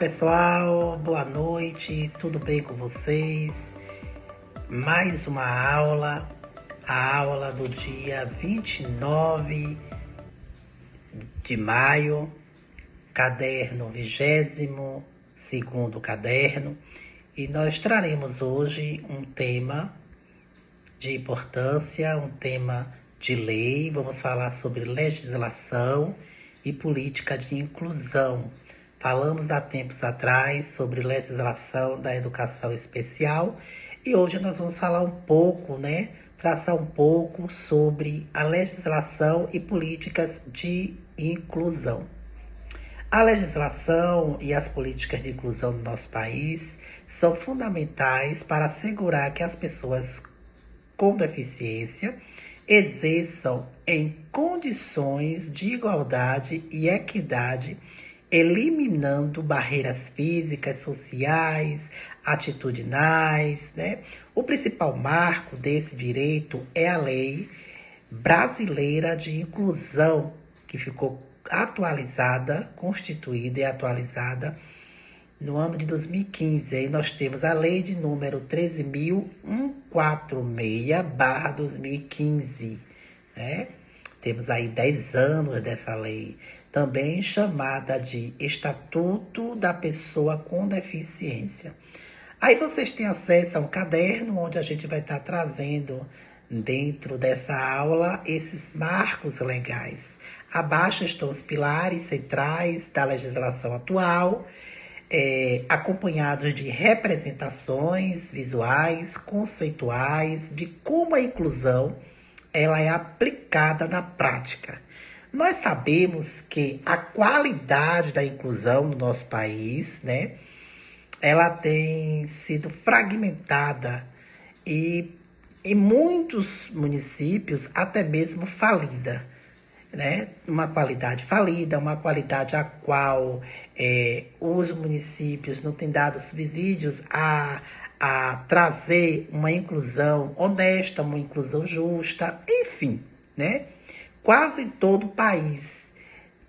pessoal, boa noite, tudo bem com vocês? Mais uma aula, a aula do dia 29 de maio, caderno 22º caderno, e nós traremos hoje um tema de importância, um tema de lei. Vamos falar sobre legislação e política de inclusão. Falamos há tempos atrás sobre legislação da educação especial e hoje nós vamos falar um pouco, traçar um pouco sobre a legislação e políticas de inclusão. A legislação e as políticas de inclusão do nosso país são fundamentais para assegurar que as pessoas com deficiência exerçam em condições de igualdade e equidade, eliminando barreiras físicas, sociais, atitudinais, O principal marco desse direito é a Lei Brasileira de Inclusão, que ficou constituída e atualizada no ano de 2015. Aí nós temos a lei de número 13.146/2015, Temos aí 10 anos dessa lei, também chamada de Estatuto da Pessoa com Deficiência. Aí vocês têm acesso a um caderno onde a gente vai estar trazendo dentro dessa aula esses marcos legais. Abaixo estão os pilares centrais da legislação atual, acompanhados de representações visuais, conceituais, de como a inclusão ela é aplicada na prática. Nós sabemos que a qualidade da inclusão no nosso país, ela tem sido fragmentada e em muitos municípios até mesmo falida. Uma qualidade falida, uma qualidade a qual os municípios não têm dado subsídios a trazer uma inclusão honesta, uma inclusão justa, enfim, Quase em todo o país,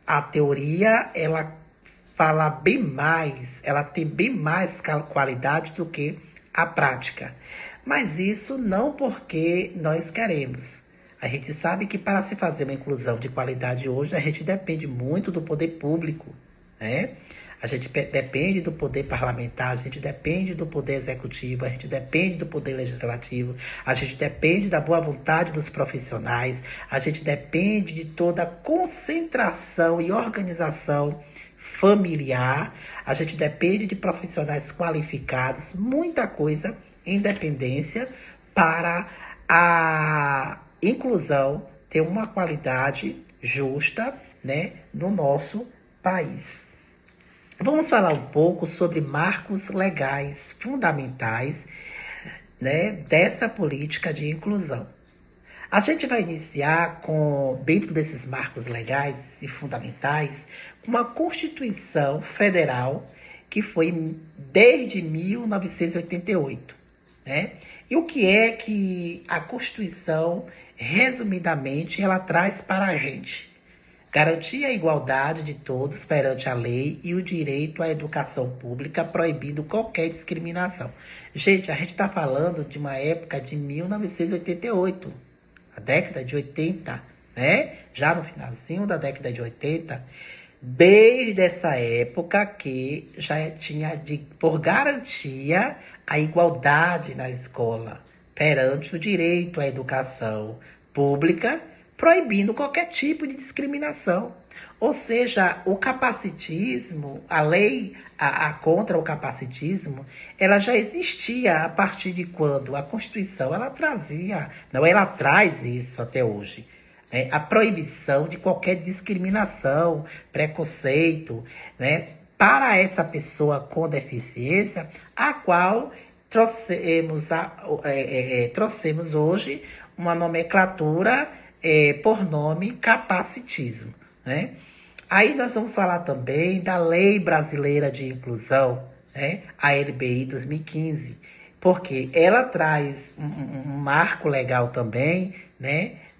a teoria, ela fala bem mais, ela tem bem mais qualidade do que a prática. Mas isso não porque nós queremos. A gente sabe que para se fazer uma inclusão de qualidade hoje, a gente depende muito do poder público, A gente depende do poder parlamentar, a gente depende do poder executivo, a gente depende do poder legislativo, a gente depende da boa vontade dos profissionais, a gente depende de toda a concentração e organização familiar, a gente depende de profissionais qualificados, muita coisa em dependência para a inclusão ter uma qualidade justa, no nosso país. Vamos falar um pouco sobre marcos legais fundamentais, dessa política de inclusão. A gente vai iniciar dentro desses marcos legais e fundamentais, uma Constituição Federal que foi desde 1988, E o que é que a Constituição, resumidamente, ela traz para a gente? Garantir a igualdade de todos perante a lei e o direito à educação pública, proibindo qualquer discriminação. Gente, a gente está falando de uma época de 1988, a década de 80, Já no finalzinho da década de 80, desde essa época que já tinha, por garantia, a igualdade na escola, perante o direito à educação pública, proibindo qualquer tipo de discriminação. Ou seja, o capacitismo, a lei contra o capacitismo, ela já existia a partir de quando a Constituição ela traz isso até hoje. A proibição de qualquer discriminação, preconceito, para essa pessoa com deficiência, a qual trouxemos hoje uma nomenclatura por nome capacitismo, Aí nós vamos falar também da Lei Brasileira de Inclusão, a LBI 2015, porque ela traz um marco legal também,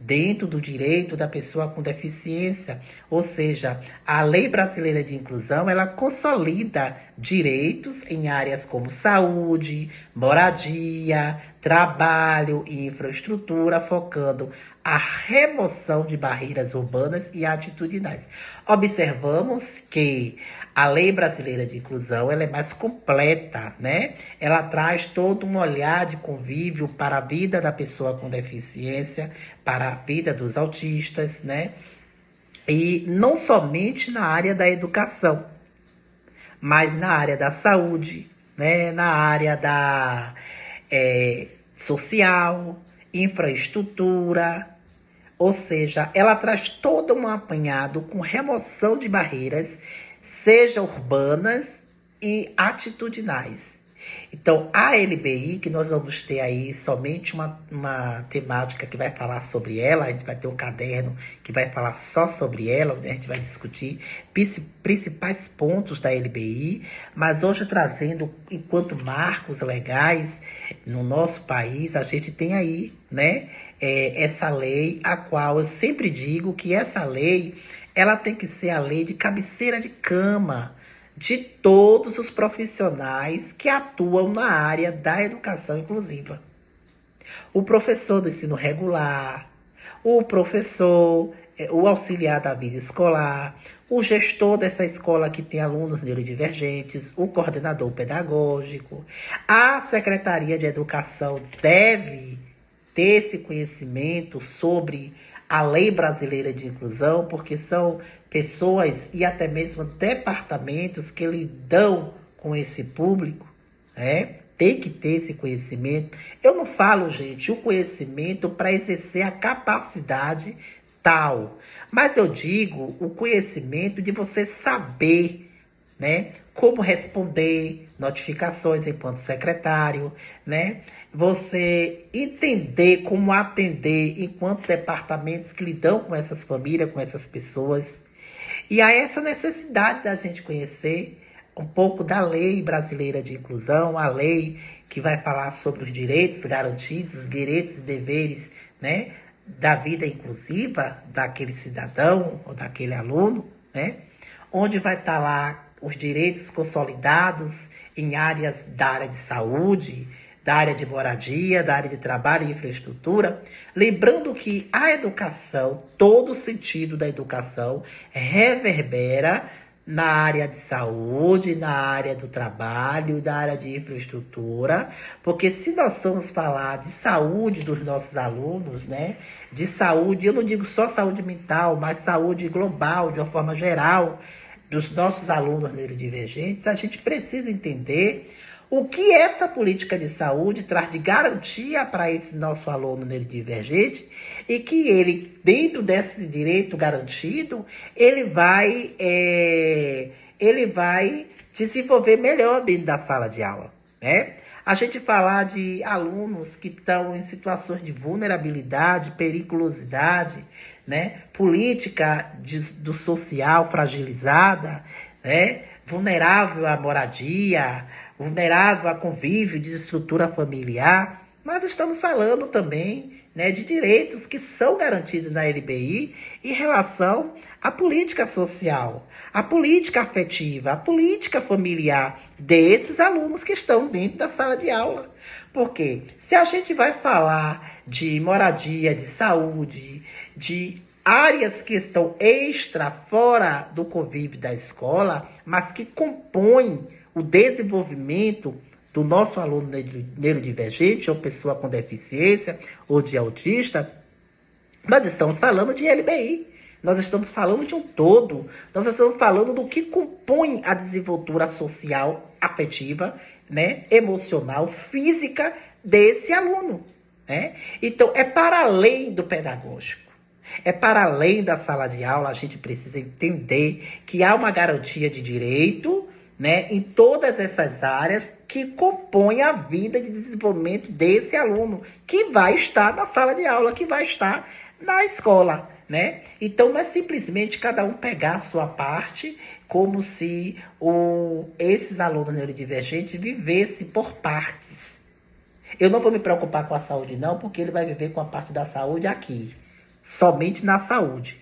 dentro do direito da pessoa com deficiência. Ou seja, a Lei Brasileira de Inclusão, ela consolida direitos em áreas como saúde, moradia, trabalho e infraestrutura, focando a remoção de barreiras urbanas e atitudinais. Observamos que a Lei Brasileira de Inclusão, ela é mais completa, né? Ela traz todo um olhar de convívio para a vida da pessoa com deficiência, para a vida dos autistas, né? E não somente na área da educação, mas na área da saúde, né? Na área da social, infraestrutura, ou seja, ela traz todo um apanhado com remoção de barreiras, seja urbanas e atitudinais. Então, a LBI, que nós vamos ter aí somente uma temática que vai falar sobre ela, a gente vai ter um caderno que vai falar só sobre ela, né? A gente vai discutir principais pontos da LBI, mas hoje trazendo, enquanto marcos legais no nosso país, a gente tem aí, né, essa lei, a qual eu sempre digo que essa lei, ela tem que ser a lei de cabeceira de cama de todos os profissionais que atuam na área da educação inclusiva. O professor do ensino regular, o professor, o auxiliar da vida escolar, o gestor dessa escola que tem alunos neurodivergentes, o coordenador pedagógico, a Secretaria de Educação deve ter esse conhecimento sobre a Lei Brasileira de Inclusão, porque são pessoas e até mesmo departamentos que lidam com esse público, né? Tem que ter esse conhecimento. Eu não falo, gente, o conhecimento para exercer a capacidade tal, mas eu digo o conhecimento de você saber, né, como responder notificações enquanto secretário, né? Você entender como atender enquanto departamentos que lidam com essas famílias, com essas pessoas. E há essa necessidade da gente conhecer um pouco da Lei Brasileira de Inclusão, a lei que vai falar sobre os direitos garantidos, direitos e deveres, né, da vida inclusiva daquele cidadão ou daquele aluno, né? Onde vai estar lá os direitos consolidados em áreas da área de saúde, da área de moradia, da área de trabalho e infraestrutura. Lembrando que a educação, todo o sentido da educação, reverbera na área de saúde, na área do trabalho e da área de infraestrutura, porque se nós formos falar de saúde dos nossos alunos, né, de saúde, eu não digo só saúde mental, mas saúde global, de uma forma geral, dos nossos alunos neurodivergentes, a gente precisa entender o que essa política de saúde traz de garantia para esse nosso aluno neurodivergente e que ele, dentro desse direito garantido, ele vai desenvolver melhor dentro da sala de aula, né? A gente falar de alunos que estão em situações de vulnerabilidade, periculosidade, né? Política do social fragilizada, né? Vulnerável à moradia, vulnerável a convívio de estrutura familiar. Nós estamos falando também, né, de direitos que são garantidos na LBI em relação à política social, à política afetiva, à política familiar desses alunos que estão dentro da sala de aula. Porque se a gente vai falar de moradia, de saúde, de áreas que estão fora do convívio da escola, mas que compõem o desenvolvimento do nosso aluno neurodivergente ou pessoa com deficiência ou de autista, nós estamos falando de LBI. Nós estamos falando de um todo. Nós estamos falando do que compõe a desenvoltura social, afetiva, né, emocional, física desse aluno, né? Então, é para além do pedagógico. É para além da sala de aula, a gente precisa entender que há uma garantia de direito, né, em todas essas áreas que compõem a vida de desenvolvimento desse aluno, que vai estar na sala de aula, que vai estar na escola, né? Então, não é simplesmente cada um pegar a sua parte, como se esses alunos neurodivergentes vivessem por partes. Eu não vou me preocupar com a saúde, não, porque ele vai viver com a parte da saúde aqui. somente na saúde.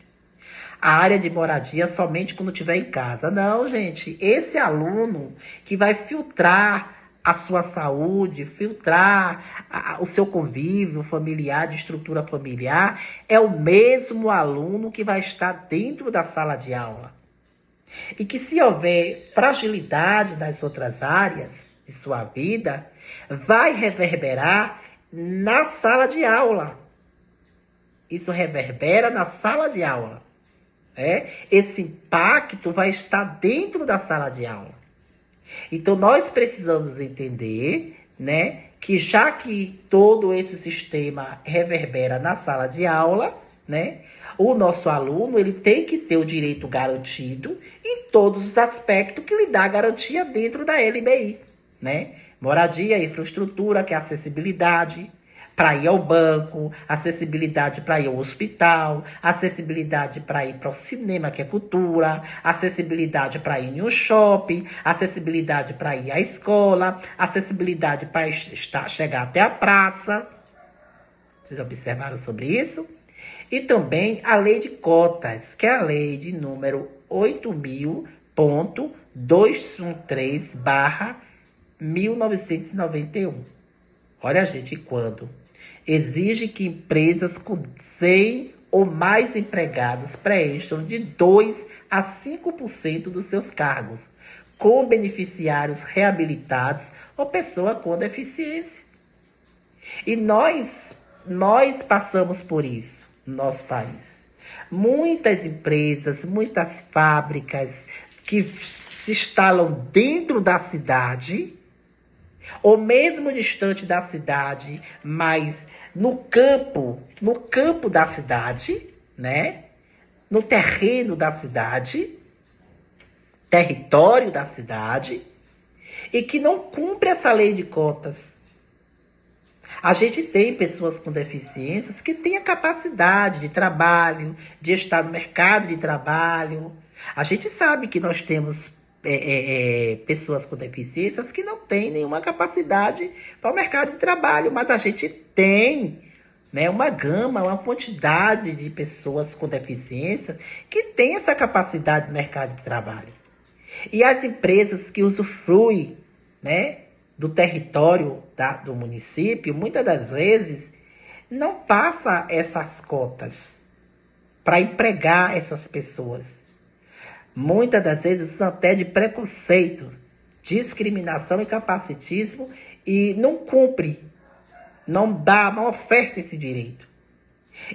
A área de moradia somente quando estiver em casa. Não, gente. Esse aluno que vai filtrar a sua saúde, filtrar o seu convívio familiar, de estrutura familiar, é o mesmo aluno que vai estar dentro da sala de aula. E que se houver fragilidade nas outras áreas de sua vida, vai reverberar na sala de aula. Isso reverbera na sala de aula. Esse impacto vai estar dentro da sala de aula. Então, nós precisamos entender, né, que já que todo esse sistema reverbera na sala de aula, né, o nosso aluno ele tem que ter o direito garantido em todos os aspectos que lhe dá garantia dentro da LBI, né? Moradia, infraestrutura, que é acessibilidade, para ir ao banco, acessibilidade para ir ao hospital, acessibilidade para ir para o cinema, que é cultura, acessibilidade para ir no shopping, acessibilidade para ir à escola, acessibilidade para chegar até a praça. Vocês observaram sobre isso? E também a lei de cotas, que é a lei de número 8.213/1991. Olha, gente, quando exige que empresas com 100 ou mais empregados preencham de 2 a 5% dos seus cargos, com beneficiários reabilitados ou pessoa com deficiência. E nós passamos por isso no nosso país. Muitas empresas, muitas fábricas que se instalam dentro da cidade, ou mesmo distante da cidade, mas no campo da cidade, né? No terreno da cidade, território da cidade, e que não cumpre essa lei de cotas. A gente tem pessoas com deficiências que têm a capacidade de trabalho, de estar no mercado de trabalho. A gente sabe que nós temos pessoas com deficiências que não têm nenhuma capacidade para o mercado de trabalho, mas a gente tem, né, uma gama, uma quantidade de pessoas com deficiência que tem essa capacidade no mercado de trabalho. E as empresas que usufruem, né, do território do município, muitas das vezes, não passa essas cotas para empregar essas pessoas. Muitas das vezes são até de preconceito, discriminação e capacitismo e não cumpre, não oferta esse direito.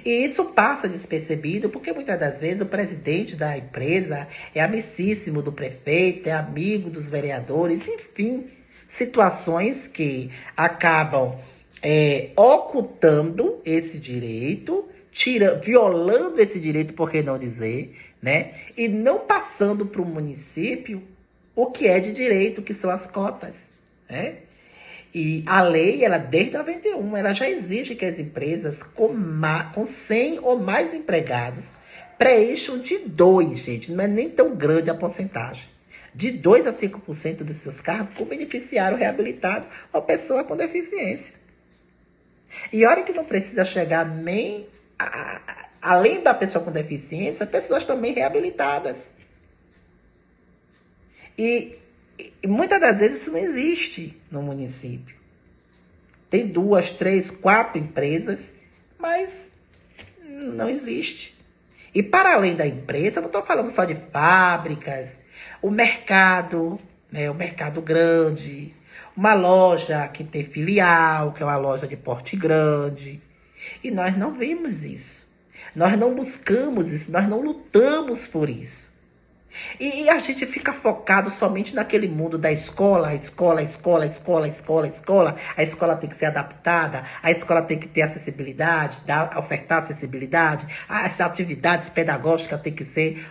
E isso passa despercebido porque muitas das vezes o presidente da empresa é amicíssimo do prefeito, é amigo dos vereadores, enfim, situações que acabam ocultando esse direito, violando esse direito, por que não dizer, né? E não passando para o município o que é de direito, que são as cotas, né? E a lei, ela desde 91, ela já exige que as empresas com 100 ou mais empregados preencham de 2, gente, não é nem tão grande a porcentagem, de 2 a 5% dos seus cargos com beneficiário reabilitado ou pessoa com deficiência. E olha que não precisa chegar nem além da pessoa com deficiência, pessoas também reabilitadas. E muitas das vezes isso não existe no município. Tem 2, 3, 4 empresas, mas não existe. E para além da empresa, não estou falando só de fábricas, o mercado, né, o mercado grande, uma loja que tem filial, que é uma loja de porte grande. E nós não vimos isso. Nós não buscamos isso, nós não lutamos por isso. E a gente fica focado somente naquele mundo da escola. A escola tem que ser adaptada, a escola tem que ter acessibilidade, ofertar acessibilidade, as atividades pedagógicas têm que ser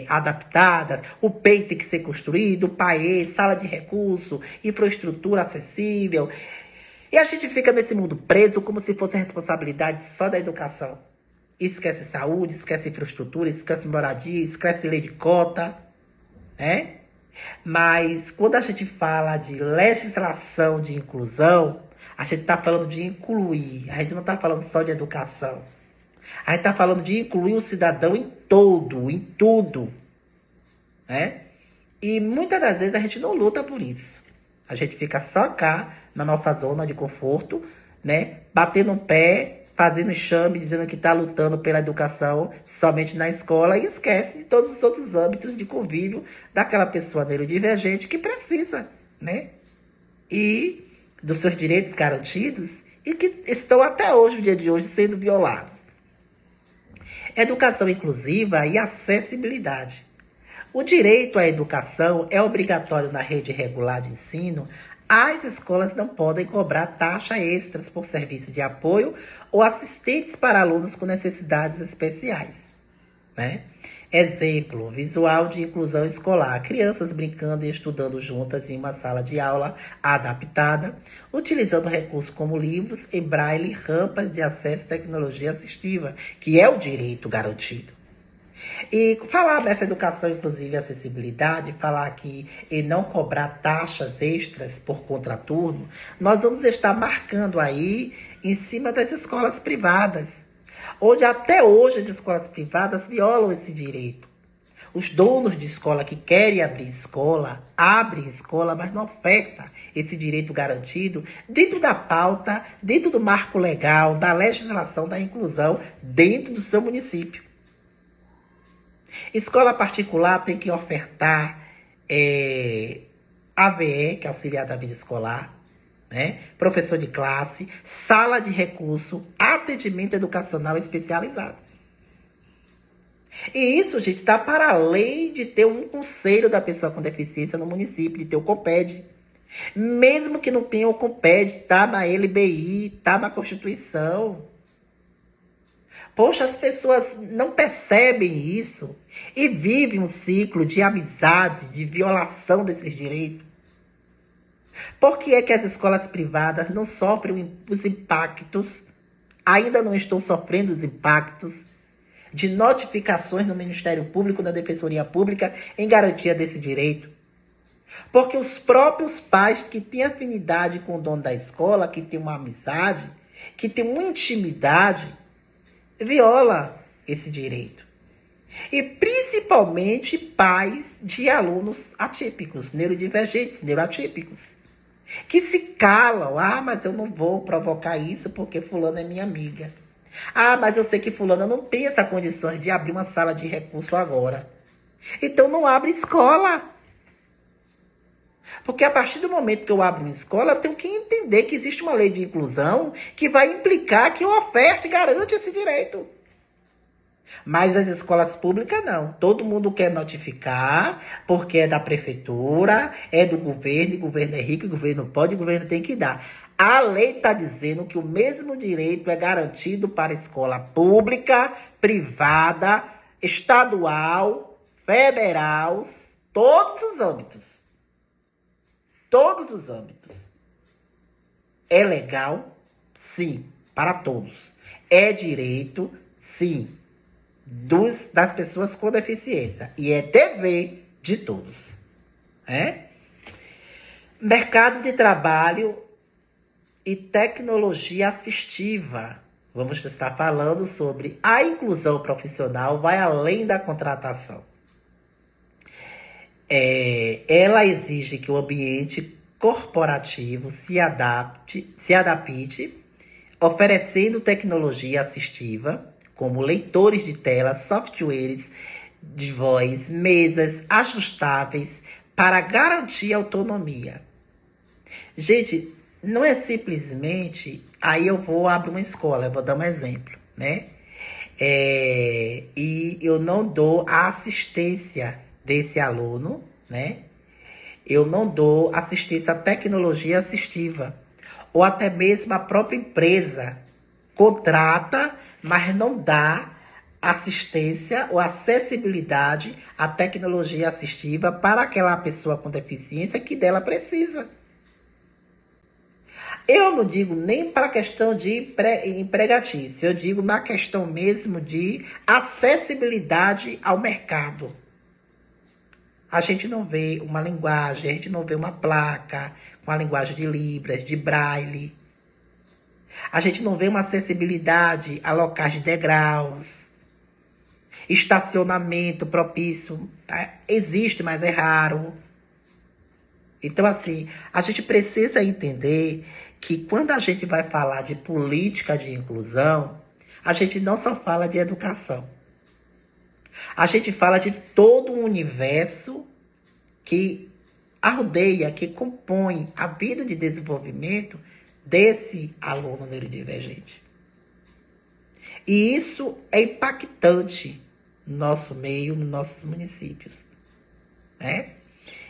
adaptadas, o PEI tem que ser construído, o PAE, sala de recurso, infraestrutura acessível. E a gente fica nesse mundo preso como se fosse a responsabilidade só da educação. Esquece saúde, esquece infraestrutura, esquece moradia, esquece lei de cota, né? Mas quando a gente fala de legislação de inclusão, a gente está falando de incluir, a gente não está falando só de educação. A gente está falando de incluir o cidadão em todo, em tudo, né? E muitas das vezes a gente não luta por isso. A gente fica só cá, na nossa zona de conforto, né? Batendo o pé, fazendo chame, dizendo que está lutando pela educação somente na escola e esquece de todos os outros âmbitos de convívio daquela pessoa neurodivergente que precisa, né? E dos seus direitos garantidos e que estão até hoje, no dia de hoje, sendo violados. Educação inclusiva e acessibilidade. O direito à educação é obrigatório na rede regular de ensino. As escolas não podem cobrar taxa extras por serviço de apoio ou assistentes para alunos com necessidades especiais, né? Exemplo, visual de inclusão escolar. Crianças brincando e estudando juntas em uma sala de aula adaptada, utilizando recursos como livros em braille, rampas de acesso à tecnologia assistiva, que é o direito garantido. E falar dessa educação, inclusive, acessibilidade, falar aqui em não cobrar taxas extras por contraturno, nós vamos estar marcando aí em cima das escolas privadas, onde até hoje as escolas privadas violam esse direito. Os donos de escola que querem abrir escola, abrem escola, mas não ofertam esse direito garantido dentro da pauta, dentro do marco legal, da legislação da inclusão dentro do seu município. Escola particular tem que ofertar AVE, que é auxiliar da vida escolar, né? Professor de classe, sala de recurso, atendimento educacional especializado. E isso, gente, está para além de ter um conselho da pessoa com deficiência no município, de ter o COPED. Mesmo que não tenha o COPED, está na LBI, está na Constituição. Poxa, as pessoas não percebem isso e vivem um ciclo de amizade, de violação desses direitos. Por que é que as escolas privadas não sofrem os impactos, ainda não estão sofrendo os impactos de notificações no Ministério Público, na Defensoria Pública, em garantia desse direito? Porque os próprios pais que têm afinidade com o dono da escola, que têm uma amizade, que têm uma intimidade, viola esse direito. E principalmente pais de alunos atípicos, neurodivergentes, neuroatípicos, que se calam. Ah, mas eu não vou provocar isso porque fulano é minha amiga. Ah, mas eu sei que fulano não tem essa condições de abrir uma sala de recurso agora. Então não abre escola. Porque a partir do momento que eu abro uma escola, eu tenho que entender que existe uma lei de inclusão que vai implicar que eu oferte e garante esse direito. Mas as escolas públicas não. Todo mundo quer notificar, porque é da prefeitura, é do governo, e o governo é rico, o governo pode, o governo tem que dar. A lei está dizendo que o mesmo direito é garantido para escola pública, privada, estadual, federal, todos os âmbitos. Todos os âmbitos. É legal? Sim, para todos. É direito? Sim, das pessoas com deficiência. E é dever de todos. Mercado de trabalho e tecnologia assistiva. Vamos estar falando sobre a inclusão profissional, vai além da contratação. Ela exige que o ambiente corporativo se adapte, oferecendo tecnologia assistiva, como leitores de tela, softwares de voz, mesas ajustáveis para garantir autonomia. Gente, não é simplesmente, aí eu vou abrir uma escola, eu vou dar um exemplo, né? E eu não dou a assistência desse aluno, né? Eu não dou assistência à tecnologia assistiva. Ou até mesmo a própria empresa contrata, mas não dá assistência ou acessibilidade à tecnologia assistiva para aquela pessoa com deficiência que dela precisa. Eu não digo nem para a questão de empregatício, eu digo na questão mesmo de acessibilidade ao mercado. A gente não vê uma linguagem, a gente não vê uma placa com a linguagem de Libras, de Braille. A gente não vê uma acessibilidade a locais de degraus, estacionamento propício. Existe, mas é raro. Então, assim, a gente precisa entender que quando a gente vai falar de política de inclusão, a gente não só fala de educação. A gente fala de todo o universo que rodeia, que compõe a vida de desenvolvimento desse aluno neurodivergente. E isso é impactante no nosso meio, nos nossos municípios, né?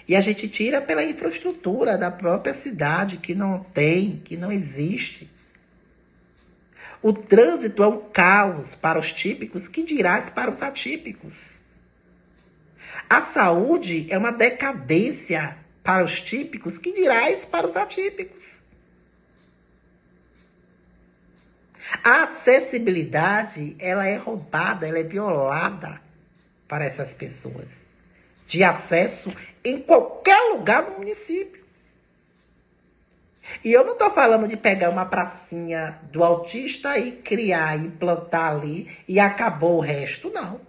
E a gente tira pela infraestrutura da própria cidade, que não tem, que não existe. O trânsito é um caos para os típicos, que dirás para os atípicos. A saúde é uma decadência para os típicos, que dirás para os atípicos. A acessibilidade, ela é roubada, ela é violada para essas pessoas. De acesso em qualquer lugar do município. E eu não estou falando de pegar uma pracinha do autista e criar, implantar ali e acabou o resto, não.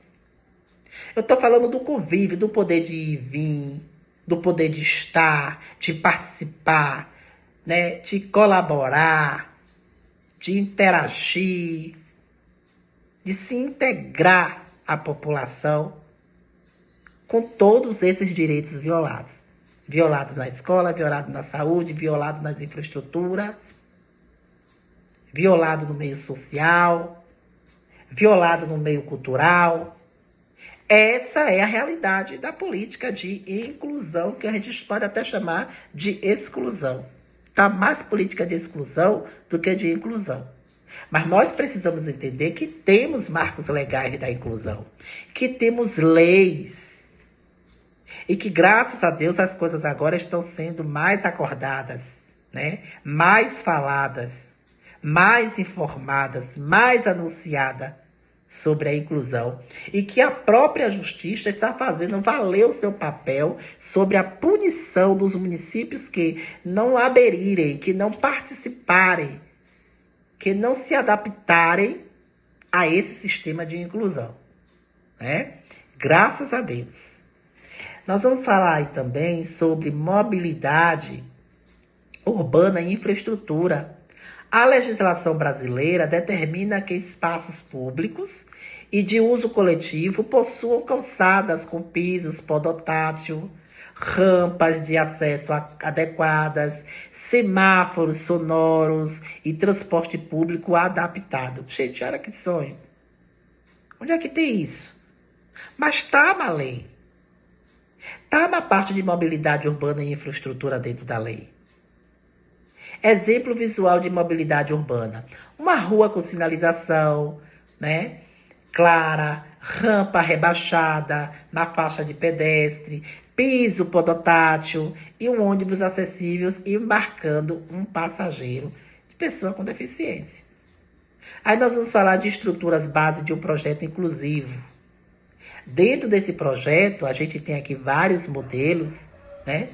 Eu estou falando do convívio, do poder de ir e vir, do poder de estar, de participar, né, de colaborar, de interagir, de se integrar à população com todos esses direitos violados. Violados na escola, violados na saúde, violados nas infraestruturas, violado no meio social, violado no meio cultural. Essa é a realidade da política de inclusão, que a gente pode até chamar de exclusão. Está mais política de exclusão do que de inclusão. Mas nós precisamos entender que temos marcos legais da inclusão, que temos leis, e que, graças a Deus, as coisas agora estão sendo mais acordadas, né? Mais faladas, mais informadas, mais anunciadas sobre a inclusão. E que a própria justiça está fazendo valer o seu papel sobre a punição dos municípios que não aderirem, que não participarem, que não se adaptarem a esse sistema de inclusão, né? Graças a Deus. Nós vamos falar aí também sobre mobilidade urbana e infraestrutura. A legislação brasileira determina que espaços públicos e de uso coletivo possuam calçadas com pisos podotátil, rampas de acesso adequadas, semáforos sonoros e transporte público adaptado. Gente, olha que sonho. Onde é que tem isso? Mas está na lei. Está na parte de mobilidade urbana e infraestrutura dentro da lei. Exemplo visual de mobilidade urbana. Uma rua com sinalização, né, clara, rampa rebaixada na faixa de pedestre, piso podotátil e um ônibus acessível embarcando um passageiro de pessoa com deficiência. Aí nós vamos falar de estruturas base de um projeto inclusivo. Dentro desse projeto, a gente tem aqui vários modelos, né?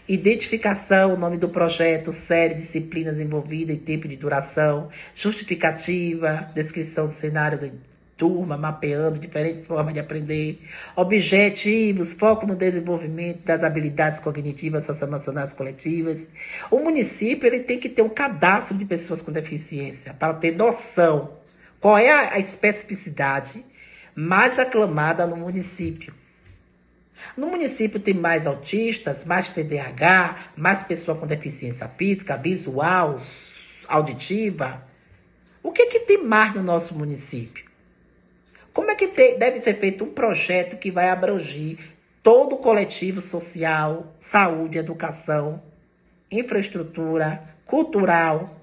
Identificação, o nome do projeto, série, disciplinas envolvidas e tempo de duração, justificativa, descrição do cenário da turma, mapeando diferentes formas de aprender, objetivos, foco no desenvolvimento das habilidades cognitivas, socioemocionais coletivas. O município ele tem que ter um cadastro de pessoas com deficiência para ter noção qual é a especificidade mais aclamada no município. No município tem mais autistas, mais TDAH, mais pessoa com deficiência física, visual, auditiva. O que tem mais no nosso município? Como é que deve ser feito um projeto que vai abranger todo o coletivo social, saúde, educação, infraestrutura, cultural?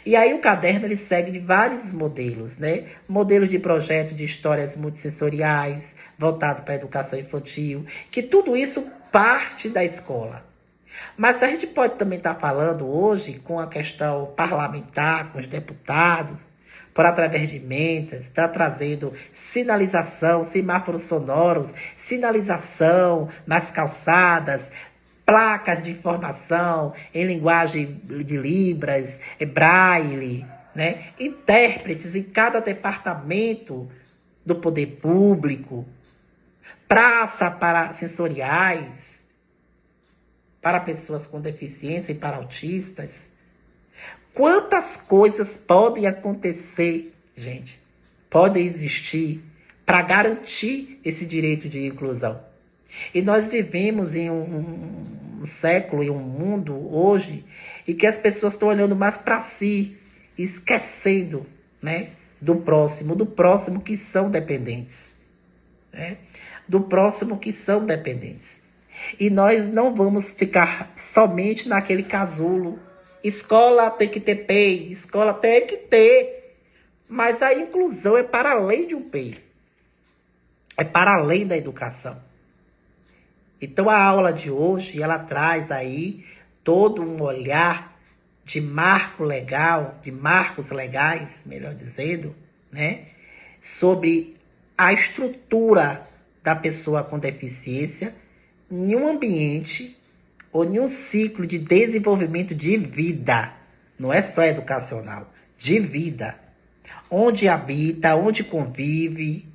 E aí o caderno ele segue de vários modelos, né? Modelos de projeto de histórias multissensoriais, voltado para a educação infantil, que tudo isso parte da escola. Mas a gente pode também estar falando hoje com a questão parlamentar, com os deputados, por através de emendas, está trazendo sinalização, semáforos sonoros, sinalização nas calçadas, placas de informação em linguagem de Libras, Braille, né? Intérpretes em cada departamento do poder público, praça para sensoriais, para pessoas com deficiência e para autistas. Quantas coisas podem acontecer, gente, podem existir para garantir esse direito de inclusão. E nós vivemos em um século, em um mundo hoje, em que as pessoas estão olhando mais para si, esquecendo, né, do próximo que são dependentes. Né? Do próximo que são dependentes. E nós não vamos ficar somente naquele casulo. Escola tem que ter PEI, escola tem que ter. Mas a inclusão é para além de um PEI. É para além da educação. Então a aula de hoje, ela traz aí todo um olhar de marco legal, de marcos legais, melhor dizendo, né? Sobre a estrutura da pessoa com deficiência em um ambiente ou em um ciclo de desenvolvimento de vida. Não é só educacional, de vida. Onde habita, onde convive,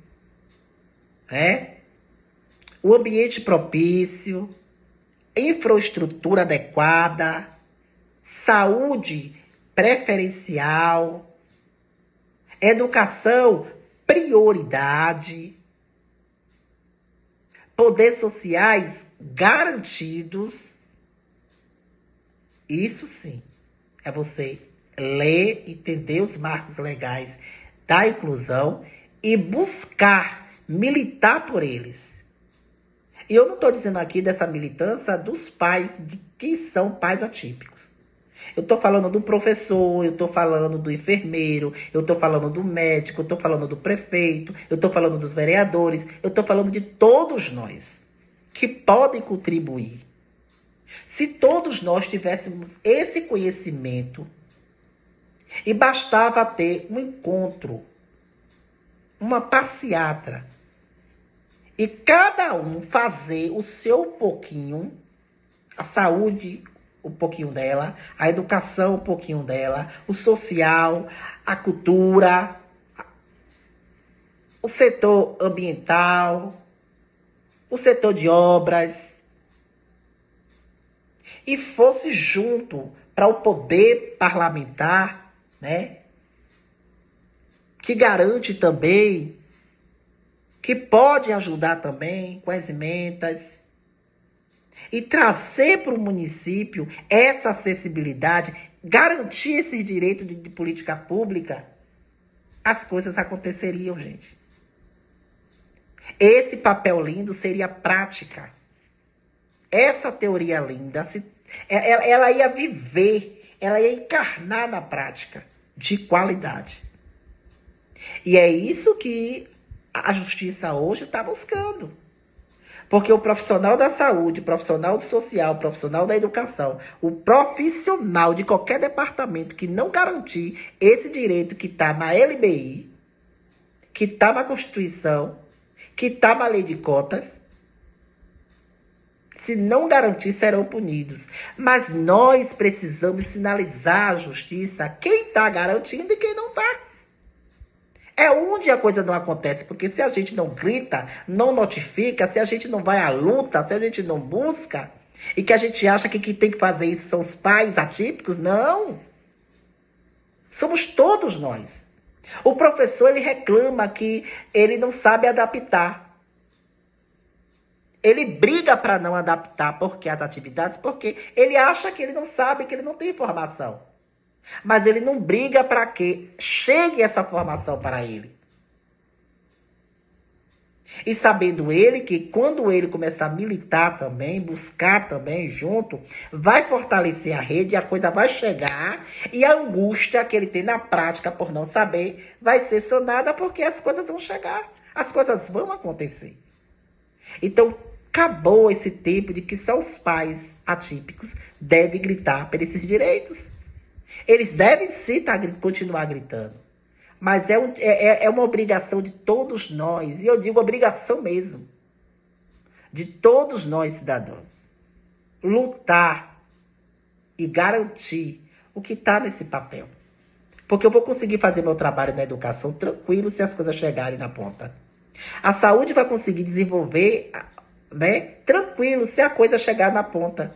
né? O ambiente propício, infraestrutura adequada, saúde preferencial, educação prioridade, poderes sociais garantidos. Isso sim é você ler, entender os marcos legais da inclusão e buscar militar por eles. E eu não estou dizendo aqui dessa militância dos pais que são pais atípicos. Eu estou falando do professor, eu estou falando do enfermeiro, eu estou falando do médico, eu estou falando do prefeito, eu estou falando dos vereadores, eu estou falando de todos nós que podem contribuir. Se todos nós tivéssemos esse conhecimento e bastava ter um encontro, uma passeata, e cada um fazer o seu pouquinho, a saúde, um pouquinho dela, a educação, um pouquinho dela, o social, a cultura, o setor ambiental, o setor de obras, e fosse junto para o poder parlamentar, né? Que garante também, que pode ajudar também com as emendas, e trazer para o município essa acessibilidade, garantir esse direito de política pública, as coisas aconteceriam, gente. Esse papel lindo seria prática. Essa teoria linda, ela ia viver, ela ia encarnar na prática de qualidade. E é isso que a justiça hoje está buscando. Porque o profissional da saúde, o profissional do social, o profissional da educação, o profissional de qualquer departamento que não garantir esse direito que está na LBI, que está na Constituição, que está na lei de cotas, se não garantir, serão punidos. Mas nós precisamos sinalizar à justiça quem está garantindo e quem não está. É onde a coisa não acontece, porque se a gente não grita, não notifica, se a gente não vai à luta, se a gente não busca, e que a gente acha que quem tem que fazer isso são os pais atípicos, não. Somos todos nós. O professor, ele reclama que ele não sabe adaptar. Ele briga para não adaptar porque as atividades, porque ele acha que ele não sabe, que ele não tem informação. Mas ele não briga para que chegue essa formação para ele. E sabendo ele que quando ele começar a militar também, buscar também junto, vai fortalecer a rede e a coisa vai chegar. E a angústia que ele tem na prática por não saber vai ser sanada porque as coisas vão chegar. As coisas vão acontecer. Então, acabou esse tempo de que só os pais atípicos devem gritar por esses direitos. Eles devem sim continuar gritando. Mas é uma obrigação de todos nós. E eu digo obrigação mesmo. De todos nós, cidadãos. lutar e garantir o que está nesse papel. Porque eu vou conseguir fazer meu trabalho na educação tranquilo se as coisas chegarem na ponta. A saúde vai conseguir desenvolver, né, tranquilo se a coisa chegar na ponta.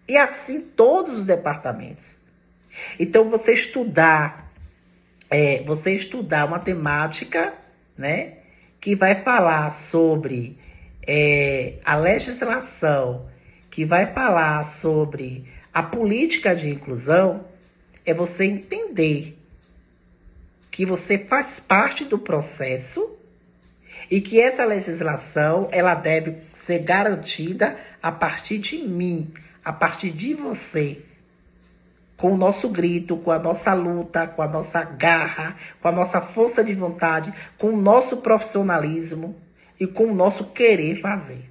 E assim todos os departamentos. Então você estudar uma temática, né, que vai falar sobre a legislação, que vai falar sobre a política de inclusão, é você entender que você faz parte do processo e que essa legislação ela deve ser garantida a partir de mim, a partir de você, com o nosso grito, com a nossa luta, com a nossa garra, com a nossa força de vontade, com o nosso profissionalismo e com o nosso querer fazer.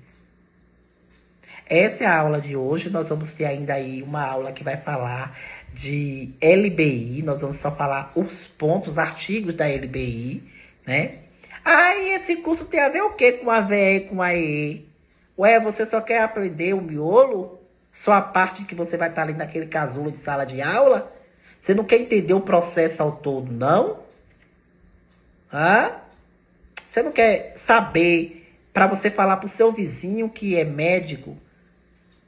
Essa é a aula de hoje. Nós vamos ter ainda aí uma aula que vai falar de LBI. Nós vamos só falar os pontos, os artigos da LBI, né? E esse curso tem a ver o quê com a VE e com a EE? Ué, você só quer aprender o miolo? Só a parte que você vai estar ali naquele casulo de sala de aula? Você não quer entender o processo ao todo, não? Você não quer saber para você falar pro seu vizinho que é médico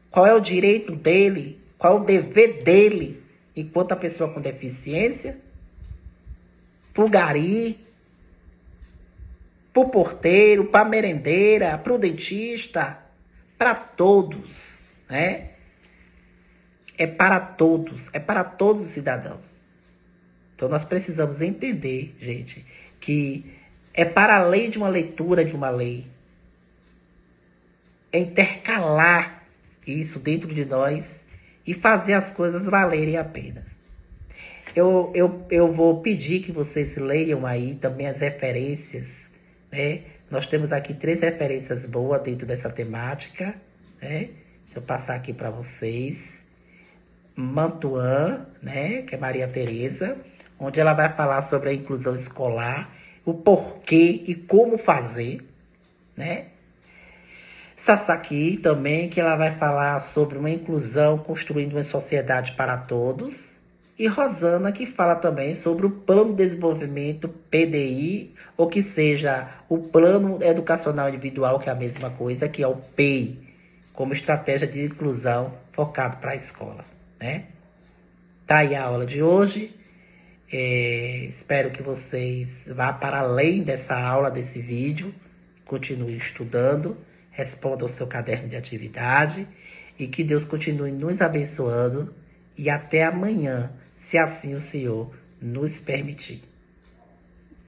qual é o direito dele, qual é o dever dele enquanto a pessoa com deficiência? Pro gari, pro porteiro, pra merendeira, pro dentista, para todos, né? É para todos os cidadãos. Então nós precisamos entender, gente, que é para além de uma leitura de uma lei. É intercalar isso dentro de nós e fazer as coisas valerem a pena. Eu vou pedir que vocês leiam aí também as referências, né? Nós temos aqui 3 referências boas dentro dessa temática, né? Deixa eu passar aqui para vocês. Mantuan, né, que é Maria Tereza, onde ela vai falar sobre a inclusão escolar, o porquê e como fazer, né? Sasaki também, que ela vai falar sobre uma inclusão construindo uma sociedade para todos. E Rosana, que fala também sobre o Plano de Desenvolvimento PDI, ou que seja, o Plano Educacional Individual, que é a mesma coisa, que é o PEI, como estratégia de inclusão focado para a escola, né? Tá aí a aula de hoje. Espero que vocês vá para além dessa aula, desse vídeo. Continue estudando. Responda ao seu caderno de atividade. E que Deus continue nos abençoando. E até amanhã, se assim o Senhor nos permitir.